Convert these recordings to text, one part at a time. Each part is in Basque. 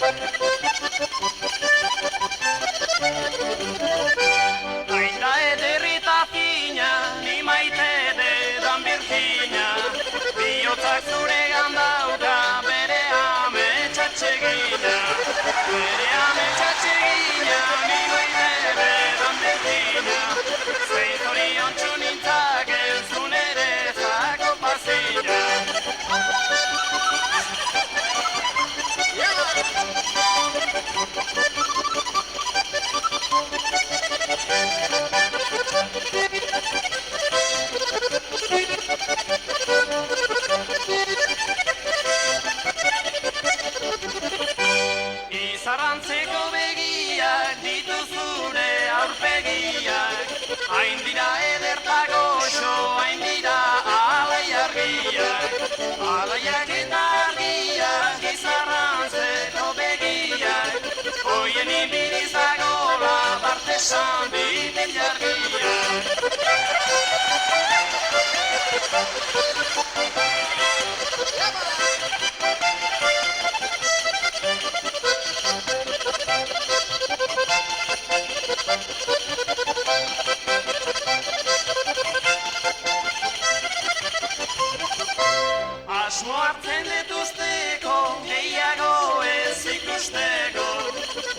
Aita ederrita fina, ni maite dedan Virginia, bihotzak zuregan dauka bere ametxatxegina, ni maite dedan Virginia, zein zoriontsu nintzaken zunere zako pasina. Izarantzeko begiak dituzure aurpegiak, hain dira ederta goxo, hain dira alai argiak, alaiak eta argiak izarrantzeko begiak, hoien inbirizagola bartesan bitin jargiak. Asmo hartzen detuzteko, gehiago ez ikusteko,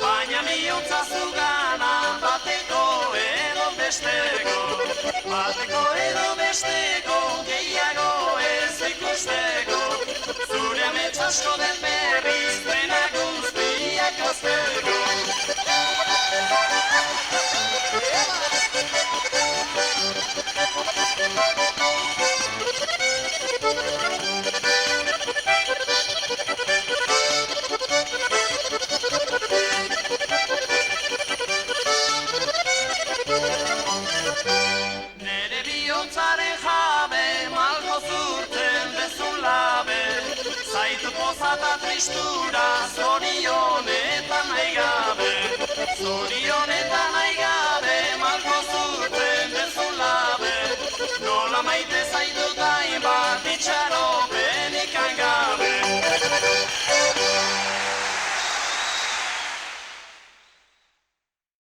baina bihotza zugana bateko edo besteko, gehiago ez ikusteko, zure ametsasko den berriz dena guztiak azteko. Nere bihotzaren jabe, malko zurten bezun labe, zaitu pozata tristura, zorionetan nahi gabe,